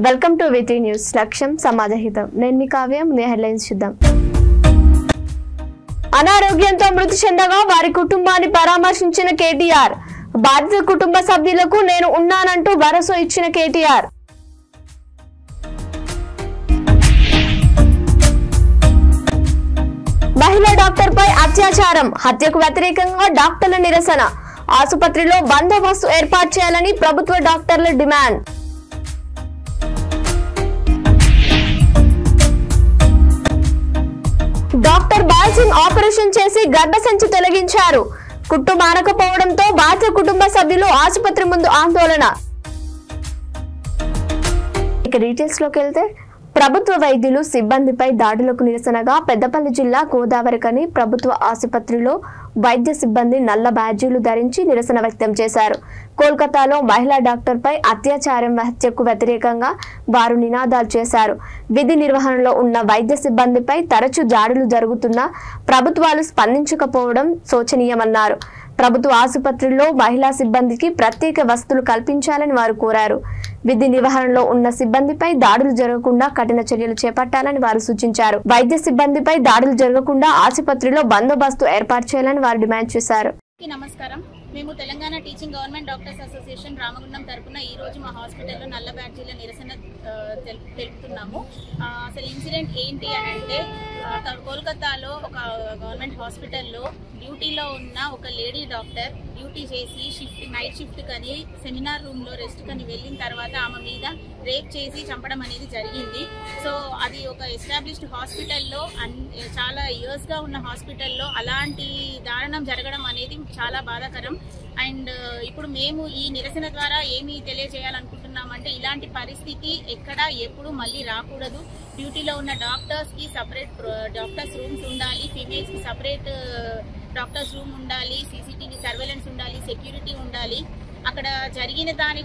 Welcome to విటి news. లక్ష్యం సమాజహితం. నేను మీ కావ్య. ముందే హెడ్లైన్స్ చూద్దాం. అనారోగ్యంతో మృతి చెందగా వారి కుటుంబాన్ని పరామర్శించిన కేటీఆర్. బాధిత కుటుంబ సభ్యులకు నేను ఉన్నానంటూ భరోసా ఇచ్చిన కేటీఆర్. మహిళా డాక్టర్ పై అత్యాచారం, హత్యకు వ్యతిరేకంగా డాక్టర్ల నిరసన. ఆసుపత్రిలో బందోబస్తు ఏర్పాటు చేయాలని ప్రభుత్వ డాక్టర్ల demand. Doctor ball Singh operation చేసి గర్భసంచి తొలగించారు. కుట్టు మానకపోవడంతో బాధిత కుటుంబ సభ్యులు ఆసుపత్రి ముందు ఆందోళన. ఇక డీటెయిల్స్ లోకి వెళ్తే, ప్రభుత్వ వైద్యులు సిబ్బందిపై దాడులకు నిరసనగా పెద్దపల్లి జిల్లా గోదావరికని ప్రభుత్వ ఆసుపత్రిలో వైద్య సిబ్బంది నల్ల బ్యాడ్జీలు ధరించి నిరసన వ్యక్తం చేశారు. కోల్కతాలో మహిళా డాక్టర్పై అత్యాచారం, హత్యకు వ్యతిరేకంగా వారు నినాదాలు చేశారు. విధి నిర్వహణలో ఉన్న వైద్య సిబ్బందిపై తరచూ దాడులు జరుగుతున్నా ప్రభుత్వాలు స్పందించకపోవడం శోచనీయమన్నారు. ప్రభుత్వ ఆసుపత్రుల్లో మహిళా సిబ్బందికి ప్రత్యేక వసతులు కల్పించాలని వారు కోరారు. విధి నిర్వహణలో ఉన్న సిబ్బందిపై దాడులు జరగకుండా కఠిన చర్యలు చేపట్టాలని వారు సూచించారు. వైద్య సిబ్బందిపై దాడులు జరగకుండా ఆసుపత్రిలో బందోబస్తు ఏర్పాటు చేయాలని వారు డిమాండ్ చేశారు. నమస్కారం. మేము Telangana teaching government doctors association Ramagundam తరపున ఈ రోజు మా హాస్పిటల్లో నల్ల బ్యాడ్జీల నిరసన తెలుపుతున్నాము. అసలు ఇన్సిడెంట్ ఏంటి అని అంటే, కోల్కతాలో ఒక గవర్నమెంట్ హాస్పిటల్లో డ్యూటీలో ఉన్న ఒక లేడీ డాక్టర్ డ్యూటీ చేసి నైట్ షిఫ్ట్ కని సెమినార్ రూమ్ లో రెస్ట్ కని వెళ్ళిన తర్వాత ఆమె మీద రేప్ చేసి చంపడం అనేది జరిగింది. సో అది ఒక ఎస్టాబ్లిష్డ్ హాస్పిటల్లో, చాలా ఇయర్స్ గా ఉన్న హాస్పిటల్లో అలాంటి దారుణం జరగడం అనేది చాలా బాధాకరం. అండ్ ఇప్పుడు మేము ఈ నిరసన ద్వారా ఏమి తెలియజేయాలనుకుంటున్నామంటే, ఇలాంటి పరిస్థితి ఎక్కడ ఎప్పుడు మళ్ళీ రాకూడదు. డ్యూటీలో ఉన్న డాక్టర్స్ కి సపరేట్ డాక్టర్స్ రూమ్స్ ఉండాలి, ఫీమేల్స్ కి సపరేట్ డాక్టర్స్ రూమ్ ఉండాలి, సీసీటీవీ సర్వేలెన్స్ ఉండాలి, సెక్యూరిటీ ఉండాలి. అక్కడ జరిగిన దాని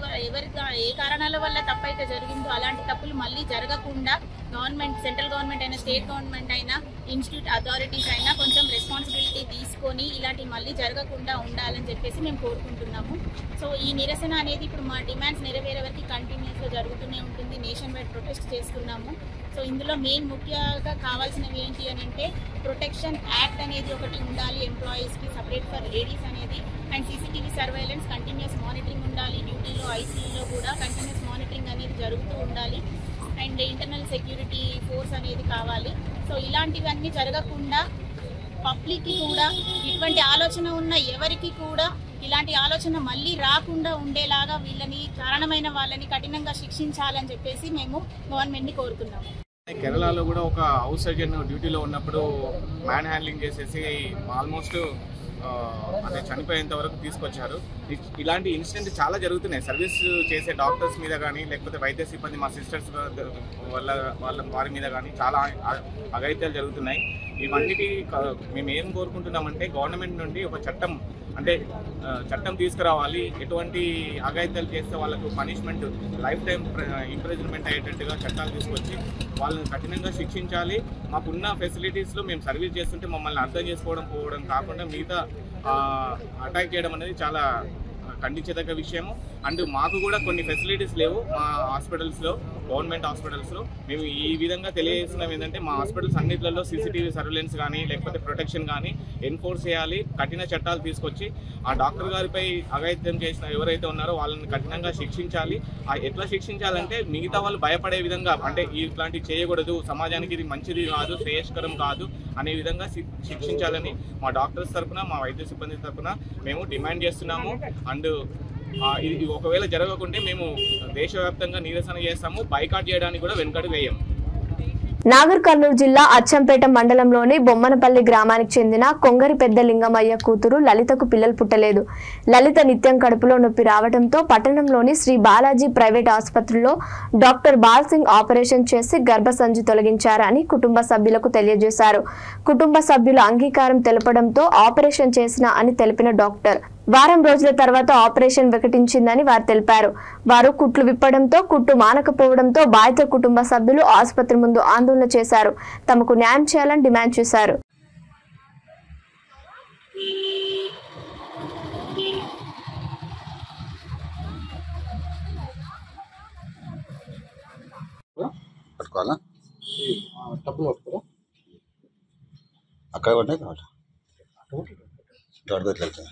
ఏ కారణాల వల్ల తప్పైతే జరిగిందో అలాంటి తప్పులు మళ్ళీ జరగకుండా గవర్నమెంట్, సెంట్రల్ గవర్నమెంట్ అయినా, స్టేట్ గవర్నమెంట్ అయినా, ఇన్స్టిట్యూట్ అథారిటీస్ అయినా కొంచెం రెస్పాన్సిబిలిటీ తీసుకొని ఇలాంటి మళ్ళీ జరగకుండా ఉండాలని చెప్పేసి మేము కోరుకుంటున్నాము. సో ఈ నిరసన అనేది ఇప్పుడు మా డిమాండ్స్ నెరవేరే వరకు కంటిన్యూస్గా జరుగుతూనే ఉంటుంది. నేషన్ వైడ్ ప్రొటెస్ట్ చేస్తున్నాము. సో ఇందులో మెయిన్ ముఖ్యంగా కావాల్సినవి ఏంటి అని అంటే, ప్రొటెక్షన్ యాక్ట్ అనేది ఒకటి ఉండాలి ఎంప్లాయీస్కి, సపరేట్ ఫర్ లేడీస్ అనేది. And CCTV surveillance, continuous monitoring ఉండాలి. డ్యూటీలో ఐసీయూలో కూడా కంటిన్యూస్ మానిటరింగ్ అనేది జరుగుతూ ఉండాలి. అండ్ ఇంటర్నల్ సెక్యూరిటీ ఫోర్స్ అనేది కావాలి. సో ఇలాంటివన్నీ జరగకుండా పబ్లిక్కి కూడా, ఇటువంటి ఆలోచన ఉన్న ఎవరికి కూడా ఇలాంటి ఆలోచన మళ్ళీ రాకుండా ఉండేలాగా వీళ్ళని, కారణమైన వాళ్ళని కఠినంగా శిక్షించాలని చెప్పేసి మేము గవర్నమెంట్ని కోరుతున్నాము. కేరళలో కూడా ఒక హౌస్ సర్జన్ డ్యూటీలో ఉన్నప్పుడు మ్యాన్ హ్యాండ్లింగ్ చేసేసి ఆల్మోస్ట్ అదే చనిపోయేంత వరకు తీసుకొచ్చారు. ఇలాంటి ఇన్సిడెంట్ చాలా జరుగుతున్నాయి. సర్వీస్ చేసే డాక్టర్స్ మీద కానీ, లేకపోతే వైద్య సిబ్బంది, మా సిస్టర్స్ వారి మీద కానీ చాలా అఘాయిత్యాలు జరుగుతున్నాయి. ఇవన్నిటి మేము ఏం కోరుకుంటున్నామంటే, గవర్నమెంట్ నుండి ఒక చట్టం తీసుకురావాలి. ఎటువంటి అఘాయిత్యాలు చేస్తే వాళ్ళకు పనిష్మెంట్, లైఫ్ టైం ఇంప్రిజన్మెంట్ అయ్యేటట్టుగా చట్టాలు తీసుకొచ్చి వాళ్ళని కఠినంగా శిక్షించాలి. మాకున్న ఫెసిలిటీస్లో మేము సర్వీస్ చేస్తుంటే మమ్మల్ని అర్థం చేసుకోవడం కాకుండా మిగతా అటాక్ చేయడం అనేది చాలా ఖండించదగ్గ విషయము. అండ్ మాకు కూడా కొన్ని ఫెసిలిటీస్ లేవు మా హాస్పిటల్స్లో, గవర్నమెంట్ హాస్పిటల్స్లో. మేము ఈ విధంగా తెలియజేస్తున్నాం ఏంటంటే, మా హాస్పిటల్స్ అన్నింటిలో సీసీటీవీ సర్వేలెన్స్ కానీ, లేకపోతే ప్రొటెక్షన్ కానీ ఎన్ఫోర్స్ చేయాలి. కఠిన చట్టాలు తీసుకొచ్చి ఆ డాక్టర్ గారిపై అఘాయిత్యం చేసిన ఎవరైతే ఉన్నారో వాళ్ళని కఠినంగా శిక్షించాలి. ఎట్లా శిక్షించాలంటే, మిగతా వాళ్ళు భయపడే విధంగా, అంటే ఇట్లాంటివి చేయకూడదు, సమాజానికి ఇది మంచిది కాదు, శ్రేయస్కరం కాదు అనే విధంగా శిక్షించాలని మా డాక్టర్స్ తరఫున, మా వైద్య సిబ్బంది తరఫున మేము డిమాండ్ చేస్తున్నాము. అండ్ ఇది ఒకవేళ జరగకుంటే మేము దేశవ్యాప్తంగా నిరసన చేస్తాము. బైకాట్ చేయడానికి కూడా వెనుకడుగు వేయం. నాగర్ కర్నూలు జిల్లా అచ్చంపేట మండలంలోని బొమ్మనపల్లి గ్రామానికి చెందిన కొంగరి పెద్ద లింగమయ్య కూతురు లలితకు పిల్లలు పుట్టలేదు. లలిత నిత్యం కడుపులో నొప్పి రావడంతో పట్టణంలోని శ్రీ బాలాజీ ప్రైవేట్ ఆసుపత్రిలో డాక్టర్ బాల్ సింగ్ ఆపరేషన్ చేసి గర్భసంచి తొలగించారని కుటుంబ సభ్యులకు తెలియజేశారు. కుటుంబ సభ్యులు అంగీకారం తెలపడంతో ఆపరేషన్ చేసిన అని తెలిపిన డాక్టర్ వారం రోజుల తర్వాత ఆపరేషన్ వికటించిందని వారు తెలిపారు. వారు కుట్లు విప్పడంతో కుట్టు మానకపోవడంతో బాధిత కుటుంబ సభ్యులు ఆసుపత్రి ముందు ఆందోళన చేశారు. తమకు న్యాయం చేయాలని డిమాండ్ చేశారు. పట్టుకోవాలా డబ్బులు పట్టుకోరా అక్కడ పట్టినా కావాలి ఎట్లా వెళ్తా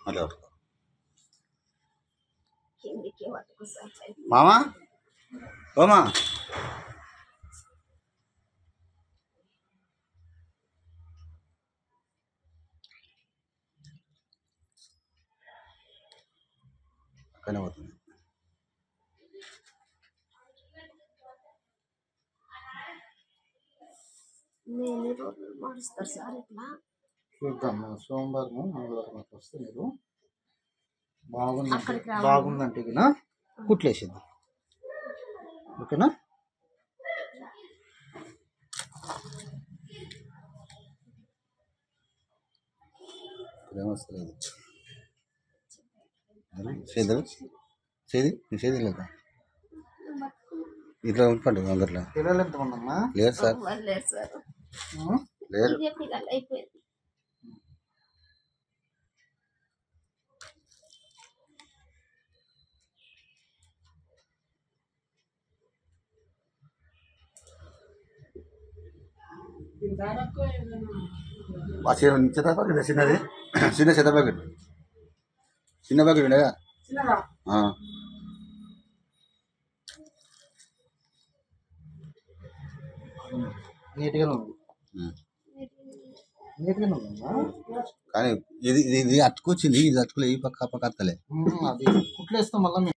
అట్లా పట్టుకో మామా ఓమా అక్కడనే పోతుంది చూద్దాం సోమవారం మంగళవారం అట్లా వస్తే మీరు బాగుందంటే ఇదినా కుట్లేసింది ఓకేనా ఏమొస్తలేదు చేద్దరు చేది నీ చేది లేదా ఇట్లా ఉంటుకోండి అందరిలో పిల్లలు ఎంతమంది అమ్మా లేరు సార్ లేరు చిన్న ప్యాకెట్ చిన్నది చిన్న ప్యాకెట్ చిన్న ప్యాకెట్ ఉండగా నీట్గానే ఉంది నీట్గానే ఉందమ్మా కానీ ఇది ఇది అతుకొచ్చింది ఇది అతుకులే ఈ పక్క పక్క అతకలే అది కుట్లేస్తాం మళ్ళీ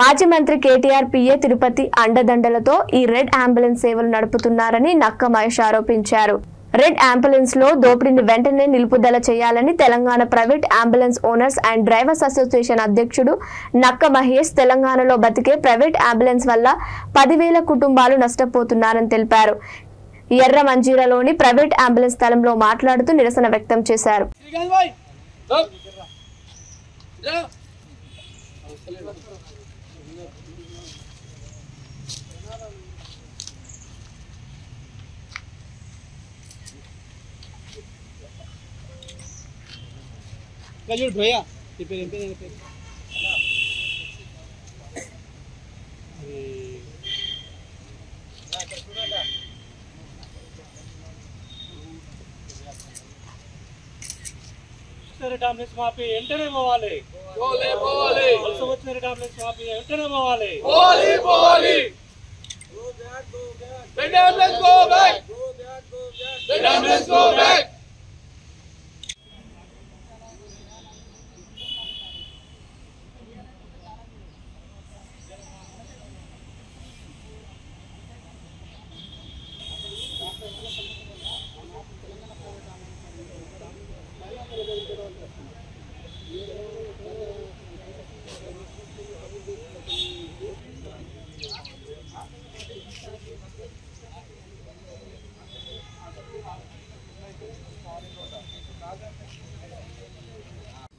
మాజీ మంత్రి కేటీఆర్ పిఏ తిరుపతి అండదండలతో ఈ రెడ్ అంబులెన్స్ సేవలు నడుపుతున్నారని నక్క మహేష్ ఆరోపించారు. రెడ్ అంబులెన్స్ లో దోపిడీని వెంటనే నిలుపుదల చేయాలని Telangana private ambulance owners and drivers association అధ్యక్షుడు నక్క మహేష్ తెలంగాణలో బతికే ప్రైవేట్ అంబులెన్స్ వల్ల 10,000 కుటుంబాలు నష్టపోతున్నారని తెలిపారు. ఎర్ర మంజీరాలోని ప్రైవేట్ అంబులెన్స్ స్థలంలో మాట్లాడుతూ నిరసన వ్యక్తం చేశారు. Kajul Bhaiya, tipe టాబ్లెట్స్ మాపి వెంటనే పోవాలి వచ్చిన టాబ్లెట్స్ మాపి వెంటనే పోవాలి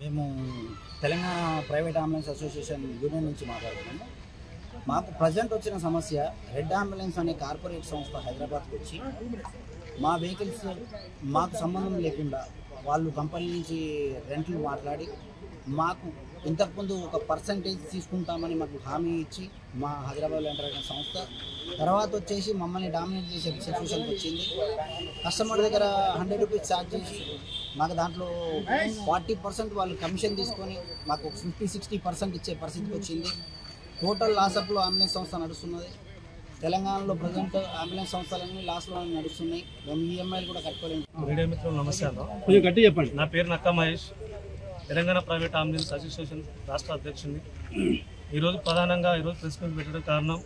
మేము Telangana private ambulance association union నుంచి మాట్లాడుతున్నాము. మాకు ప్రజెంట్ వచ్చిన సమస్య రెడ్ అంబులెన్స్ అనే కార్పొరేట్ సంస్థ హైదరాబాద్కి వచ్చి మా వెహికల్స్ మాకు సంబంధం లేకుండా వాళ్ళు కంపెనీ నుంచి రెంట్లు మాట్లాడి మాకు ఇంతకుముందు ఒక పర్సంటేజ్ తీసుకుంటామని మాకు హామీ ఇచ్చి మా హైదరాబాద్లో ఎంటర్ అయిన సంస్థ తర్వాత వచ్చేసి మమ్మల్ని డామినేట్ చేసే సిచ్యువేషన్కి వచ్చింది. కస్టమర్ దగ్గర 100 రూపీస్ ఛార్జ్ చేసి మాకు దాంట్లో 40% వాళ్ళు కమిషన్ తీసుకొని మాకు 50-60% ఇచ్చే పరిస్థితికి వచ్చింది. టోటల్ లాసప్లో అంబులెన్స్ సంస్థ నడుస్తున్నది. తెలంగాణలో ప్రజెంట్ అంబులెన్స్ సంస్థలన్నీ లాస్లో నడుస్తున్నాయి. మేము ఈఎంఐలు కూడా కట్టుకోలేము. మీడియా మిత్రులు నమస్కారం. కొంచెం గట్టి చెప్పండి. నా పేరు నక్క Mahesh, Telangana private ambulance association రాష్ట్ర అధ్యక్షుడిని. ఈరోజు ప్రధానంగా ప్రెస్ మీట్ పెట్టడం కారణం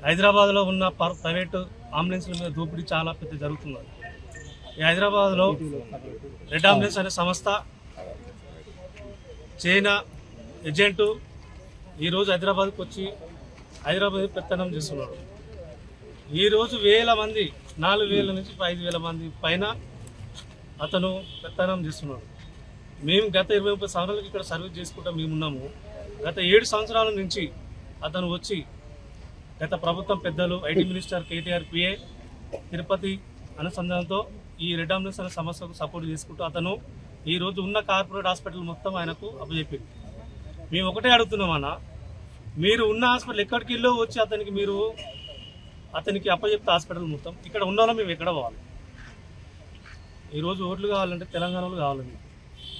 హైదరాబాద్లో ఉన్న ప్రైవేటు అంబులెన్స్ల మీద దోపిడీ చాలా పెద్ద జరుగుతున్నది. ఈ హైదరాబాద్లో రెడ్ అంబులెన్స్ అనే సంస్థ చైనా ఏజెంటు ఈరోజు హైదరాబాద్కి వచ్చి హైదరాబాద్ పెత్తనం చేస్తున్నాడు. ఈరోజు 1000 మంది 4000 నుంచి 5000 మంది పైన అతను పెత్తనం చేస్తున్నాడు. మేము గత 20-30 సంవత్సరాలకి ఇక్కడ సర్వీస్ చేసుకుంటా మేమున్నాము. గత 7 సంవత్సరాల నుంచి అతను వచ్చి గత ప్రభుత్వం పెద్దలు IT minister KTR PA Tirupati అనుసంధానంతో ఈ రెడ్ అంబులెన్స్ అనే సమస్యకు సపోర్ట్ చేసుకుంటూ అతను ఈరోజు ఉన్న కార్పొరేట్ హాస్పిటల్ మొత్తం ఆయనకు అప్పచెప్పింది. మేము ఒకటే అడుగుతున్నామన్నా, మీరు ఉన్న హాస్పిటల్ ఎక్కడికి వెళ్ళో వచ్చి అతనికి అప్పచెప్తే హాస్పిటల్ మొత్తం ఇక్కడ ఉండాలో మేము ఎక్కడ పోవాలి? ఈరోజు ఓట్లు కావాలంటే తెలంగాణలో కావాలి, మీకు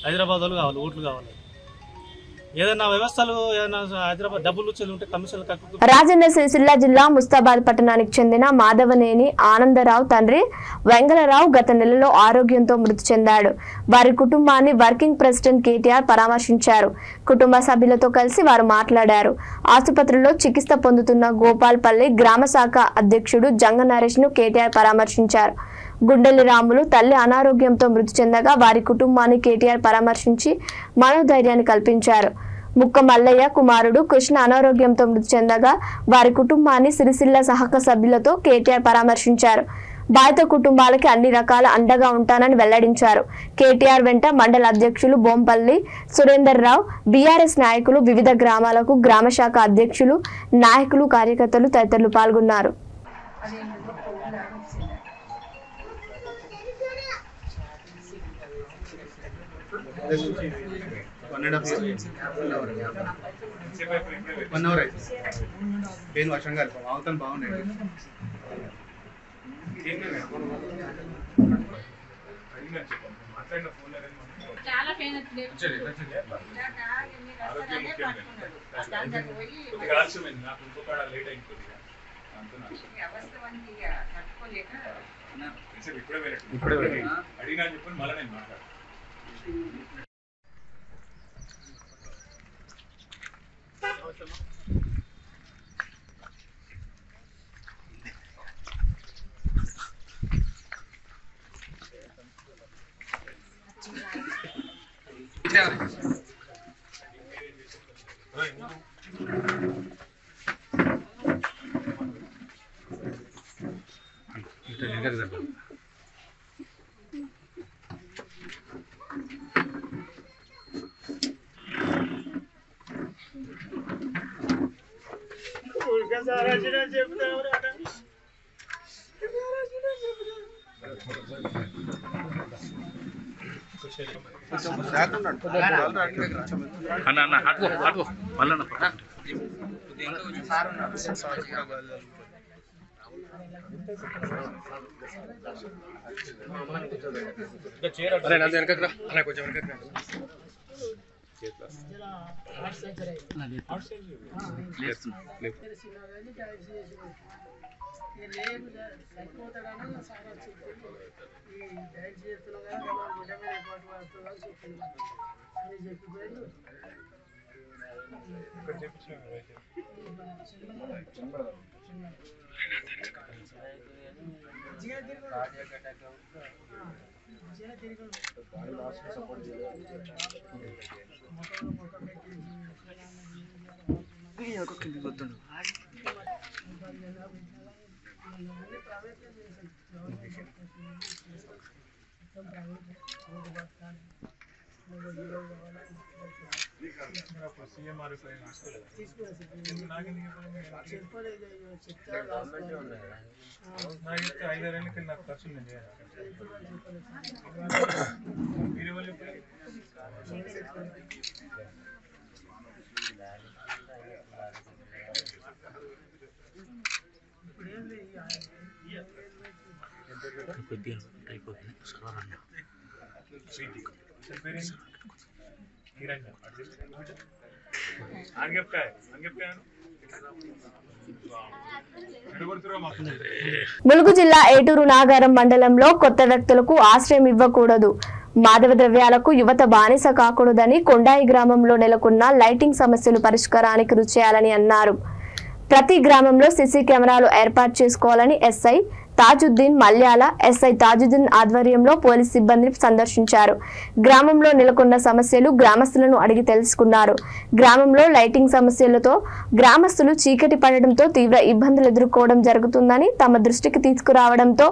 హైదరాబాద్లో కావాలి, ఓట్లు కావాలి. ఏదైనా వ్యవస్థలు ఏదైనా హైదరాబాద్ డబ్బులు చెల్లి కమిషన్లు కట్టు. రాజన్న సిరిసిల్ల జిల్లా ముస్తాబాద్ పట్టణానికి చెందిన మాధవనేని ఆనందరావు తండ్రి వెంగళరావు గత నెలలో ఆరోగ్యంతో మృతి చెందాడు. వారి కుటుంబాన్ని వర్కింగ్ ప్రెసిడెంట్ కేటీఆర్ పరామర్శించారు. కుటుంబ సభ్యులతో కలిసి వారు మాట్లాడారు. ఆసుపత్రిలో చికిత్స పొందుతున్న గోపాల్పల్లి గ్రామ శాఖ అధ్యక్షుడు జంగ నరేష్ ను కేటీఆర్ పరామర్శించారు. గుండెల్లి రాములు తల్లి అనారోగ్యంతో మృతి చెందగా వారి కుటుంబాన్ని కేటీఆర్ పరామర్శించి మనోధైర్యాన్ని కల్పించారు. ముక్క మల్లయ్య కుమారుడు కృష్ణ అనారోగ్యంతో మృతి చెందగా వారి కుటుంబాన్ని సిరిసిల్ల సహక సభ్యులతో కేటీఆర్ పరామర్శించారు. బాధిత కుటుంబాలకి అన్ని రకాల అండగా ఉంటానని వెల్లడించారు. కేటీఆర్ వెంట మండల అధ్యక్షులు బొంపల్లి సురేందర్ రావు, బీఆర్ఎస్ నాయకులు, వివిధ గ్రామాలకు గ్రామ శాఖ అధ్యక్షులు, నాయకులు, కార్యకర్తలు తదితరులు పాల్గొన్నారు. వర్షం బాగున్నాయి. చాలా పెయిన్ ఇప్పుడే అడిగినా చెప్పండి, మళ్ళీ నేను మాట్లాడు. ములుగు జిల్లా ఏటూరు నాగారం మండలంలో కొత్త వ్యక్తులకు ఆశ్రయం ఇవ్వకూడదు, మాదక ద్రవ్యాలకు యువత బానిస కాకూడదని కొండాయి గ్రామంలో నెలకొన్న లైటింగ్ సమస్యలు పరిష్కారానికి కృషి చేయాలని అన్నారు. ప్రతి గ్రామంలో సీసీ కెమెరాలు ఏర్పాటు చేసుకోవాలని ఎస్ఐ తాజుద్దీన్ మల్యాల ఎస్ఐ తాజుద్దీన్ ఆధ్వర్యంలో పోలీస్ సిబ్బందిని సందర్శించారు. గ్రామంలో నెలకొన్న సమస్యలు గ్రామస్తులను అడిగి తెలుసుకున్నారు. గ్రామంలో లైటింగ్ సమస్యలతో గ్రామస్తులు చీకటి పడడంతో తీవ్ర ఇబ్బందులు ఎదుర్కోవడం జరుగుతుందని తమ దృష్టికి తీసుకురావడంతో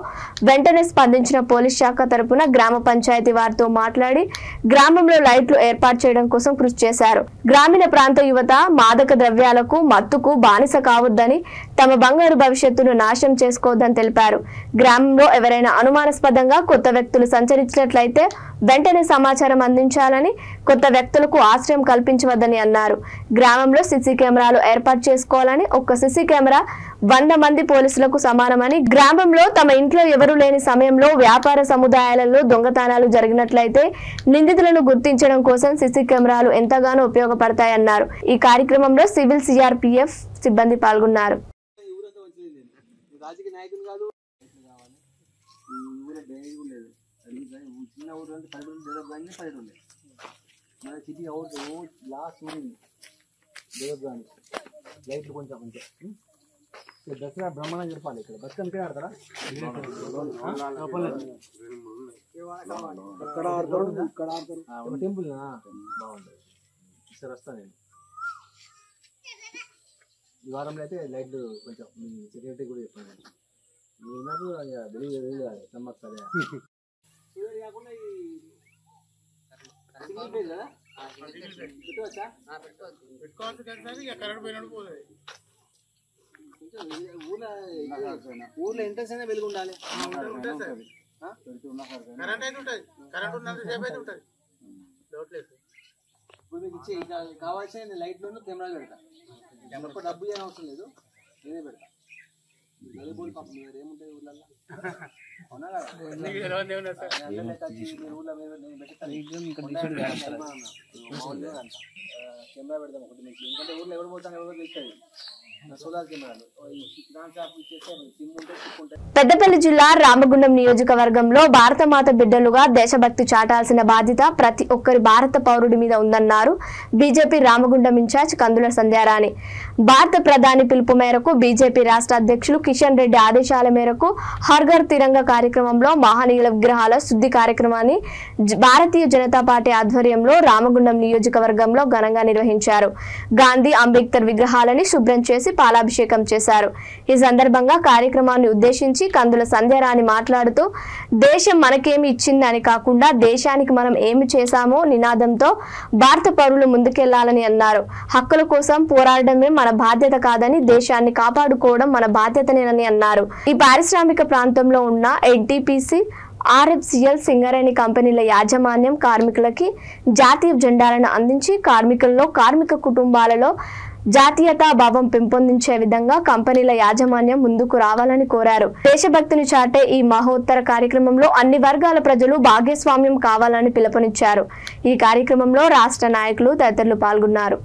వెంటనే స్పందించిన పోలీస్ శాఖ తరపున గ్రామ పంచాయతీ వారితో మాట్లాడి గ్రామంలో లైట్లు ఏర్పాటు చేయడం కోసం కృషి చేశారు. గ్రామీణ ప్రాంత యువత మాదక ద్రవ్యాలకు మత్తుకు బానిస కావద్దని, తమ బంగారు భవిష్యత్తును నాశనం చేసుకోవద్దని తెలిపారు. గ్రామంలో ఎవరైనా అనుమానాస్పదంగా కొత్త వ్యక్తులు సంచరించినట్లయితే వెంటనే సమాచారం అందించాలని, కొత్త వ్యక్తులకు ఆశ్రయం కల్పించవద్దని అన్నారు. గ్రామంలో సీసీ కెమెరాలు ఏర్పాటు చేసుకోవాలని, ఒక్క సీసీ కెమెరా 100 మంది పోలీసులకు సమానమని, గ్రామంలో తమ ఇంట్లో ఎవరూ లేని సమయంలో వ్యాపార సముదాయాలలో దొంగతనాలు జరిగినట్లయితే నిందితులను గుర్తించడం కోసం సీసీ కెమెరాలు ఎంతగానో ఉపయోగపడతాయన్నారు. ఈ కార్యక్రమంలో సివిల్ సిఆర్పిఎఫ్ సిబ్బంది పాల్గొన్నారు. చిన్న ఊరు అంటే 10 రోజులు డెవలప్ కానీ 10 రోజులు మన సిటీ అవుట్ లాస్ట్ ఊరింది డెవలప్ కానీ లైట్లు కొంచెం కొంచెం దసరా బ్రహ్మాండం చెప్పాలి. ఇక్కడ బస్ కనుక ఆడతారా టెంపుల్ బాగుంటుంది. సార్ వస్తాను నేను ఈ వారంలో అయితే లైట్లు కొంచెం మీ సెక్యూరిటీ కూడా చెప్పండి. నాకు తెలియదు నమ్మకం సరే కాకుండా ఊర్లో ఎంట్రెన్స్ అయినా వెలుగు ఉండాలి. ఇప్పుడు మీకు ఇచ్చే కావాల్సిన లైట్లను కెమెరా పెడతా. కెమెరా డబ్బు ఏం అవసరం లేదు, నేనే పెడతా. నలుగురు పాపం ఏముంటాయి ఊళ్ళల్లో అవునా కదా కెమెరా పెడతాం ఒకటి నుంచి. ఎందుకంటే ఊళ్ళో ఎవరు పోతాను ఎవరు తెలుస్తుంది. సోలార్ కెమెరాలు పెద్దపల్లి జిల్లా రామగుండం నియోజకవర్గంలో భారతమాత బిడ్డలుగా దేశభక్తి చాటాల్సిన బాధ్యత ప్రతి ఒక్కరి భారత పౌరుడి మీద ఉందన్నారు బీజేపీ రామగుండం ఇన్ఛార్జ్ కందుల సంధ్యారాణి. భారత ప్రధాని పిలుపు మేరకు బీజేపీ రాష్ట్ర అధ్యక్షులు కిషన్ రెడ్డి ఆదేశాల మేరకు హర్ ఘర్ తిరంగా కార్యక్రమంలో మహనీయుల విగ్రహాల శుద్ధి కార్యక్రమాన్ని భారతీయ జనతా పార్టీ ఆధ్వర్యంలో రామగుండం నియోజకవర్గంలో ఘనంగా నిర్వహించారు. గాంధీ అంబేద్కర్ విగ్రహాలని శుభ్రం చేసి పాలాభిషేకం చేశారు. ఈ సందర్భంగా కార్యక్రమాన్ని ఉద్దేశించి కందుల సంధ్యారాణి మాట్లాడుతూ దేశం మనకేమి ఇచ్చిందని కాకుండా దేశానికి మనం ఏమి చేశామో నినాదంతో భారత పౌరులు ముందుకెళ్లాలని అన్నారు. హక్కుల కోసం పోరాడడమే మన బాధ్యత కాదని దేశాన్ని కాపాడుకోవడం మన బాధ్యతనేనని అన్నారు. ఈ పారిశ్రామిక ప్రాంతంలో ఉన్న ఎన్టీపీసీ ఆర్ఎఫ్సిఎల్ సింగరేణి కంపెనీల యాజమాన్యం కార్మికులకి జాతీయ జెండాలను అందించి కార్మికుల్లో కార్మిక కుటుంబాలలో జాతీయతా భావం పెంపొందించే విధంగా కంపెనీల యాజమాన్యం ముందుకు రావాలని కోరారు. దేశభక్తిని చాటే ఈ మహోత్తర కార్యక్రమంలో అన్ని వర్గాల ప్రజలు భాగస్వామ్యం కావాలని పిలుపునిచ్చారు. ఈ కార్యక్రమంలో రాష్ట్ర నాయకులు తదితరులు పాల్గొన్నారు.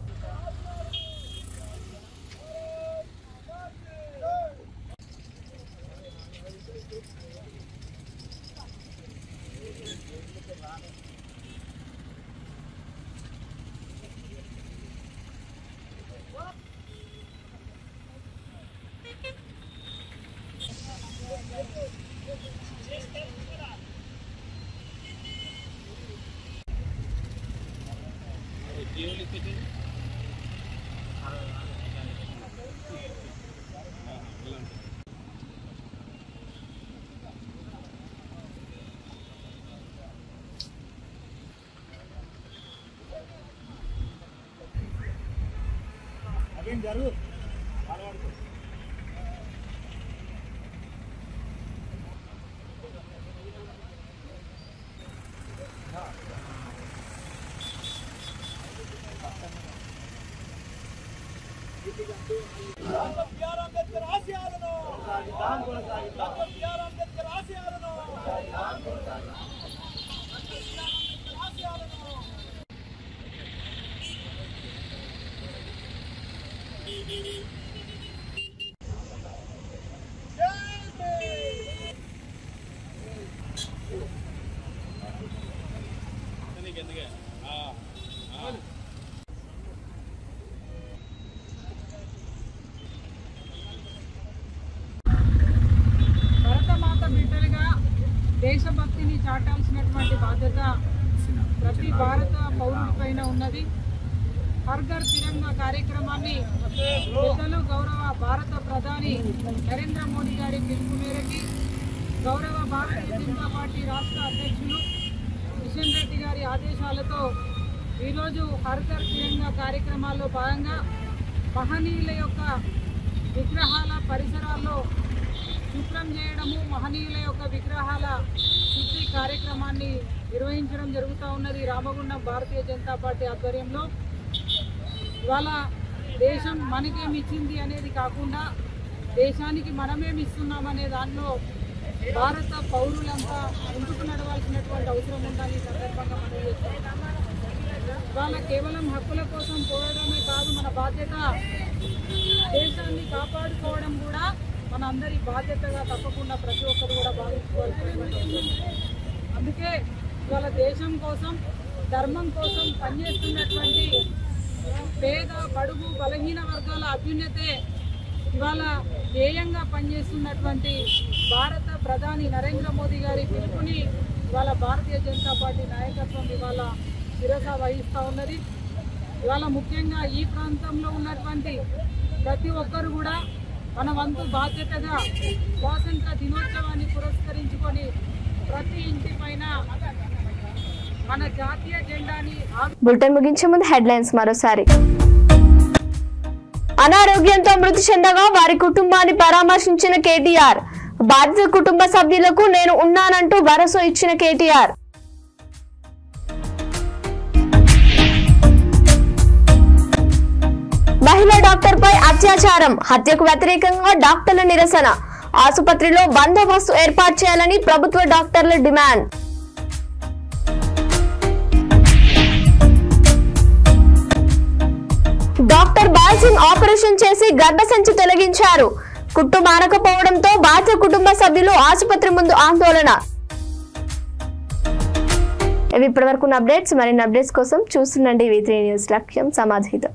దేశభక్తిని చాటాల్సినటువంటి బాధ్యత ప్రతి భారత పౌరుడిపైన ఉన్నది. హర్ ఘర్ తిరంగా కార్యక్రమాన్ని పెద్దలు గౌరవ భారత ప్రధాని నరేంద్ర మోడీ గారి పిలుపు మేరకి గౌరవ భారతీయ జనతా పార్టీ రాష్ట్ర అధ్యక్షులు కిషన్ రెడ్డి గారి ఆదేశాలతో ఈరోజు హర్ ఘర్ తిరంగా కార్యక్రమాల్లో భాగంగా మహనీయుల యొక్క విగ్రహాల పరిసరాల్లో శుభ్రం చేయడము, మహనీయుల యొక్క విగ్రహాల శుద్ధి కార్యక్రమాన్ని నిర్వహించడం జరుగుతూ ఉన్నది. రామగుండం భారతీయ జనతా పార్టీ ఆధ్వర్యంలో ఇవాళ దేశం మనకేమిచ్చింది అనేది కాకుండా దేశానికి మనమేమిస్తున్నామనే దానిలో భారత పౌరులంతా ముందుకు నడవాల్సినటువంటి అవసరం ఉందని ఈ సందర్భంగా మనం చేస్తాం. ఇవాళ కేవలం హక్కుల కోసం పోవడమే కాదు, మన బాధ్యత దేశాన్ని కాపాడుకోవడం కూడా మన అందరి బాధ్యతగా తప్పకుండా ప్రతి ఒక్కరు కూడా భావించుకోవాల్సి. అందుకే ఇవాళ దేశం కోసం, ధర్మం కోసం పనిచేస్తున్నటువంటి పేద బడుగు బలహీన వర్గాల అభ్యున్నతే ఇవాళ ధ్యేయంగా పనిచేస్తున్నటువంటి భారత ప్రధాని నరేంద్ర మోదీ గారి పిలుపుని ఇవాళ భారతీయ జనతా పార్టీ నాయకత్వం ఇవాళ శిరస వహిస్తూ ఉన్నది. ఇవాళ ముఖ్యంగా ఈ ప్రాంతంలో ఉన్నటువంటి ప్రతి ఒక్కరు కూడా మన వంతు బాధ్యతగా స్వాతంత్ర దినోత్సవాన్ని పురస్కరించుకొని ప్రతి ఇంటి పైన మన జాతీయ జెండాని. బులెటిన్ ముగించే ముందు హెడ్లైన్స్ మరోసారి. అనారోగ్యంతో మృతి చెందగా వారి కుటుంబాన్ని పరామర్శించిన కేటీఆర్. బాధిత కుటుంబ సభ్యులకు నేను ఉన్నానంటూ భరోసా ఇచ్చిన కేటీఆర్. మహిళా డాక్టర్ పై అత్యాచారం, హత్యకు వ్యతిరేకంగా డాక్టర్ల నిరసన. ఆసుపత్రిలో బందోబస్తు ఏర్పాటు చేయాలని ప్రభుత్వ డాక్టర్ల demand. Doctor ball Singh operation చేసి గర్భసంచి తొలగించారు. కుట్టు మానకపోవడంతో బాధిత కుటుంబ సభ్యులు ఆసుపత్రి ముందు ఆందోళన. ఇవి ఇప్పటివరకు అప్డేట్స్. మరిన్ని అప్డేట్స్ కోసం చూస్తుండండి V3 న్యూస్. లక్ష్యం సమాజహితం.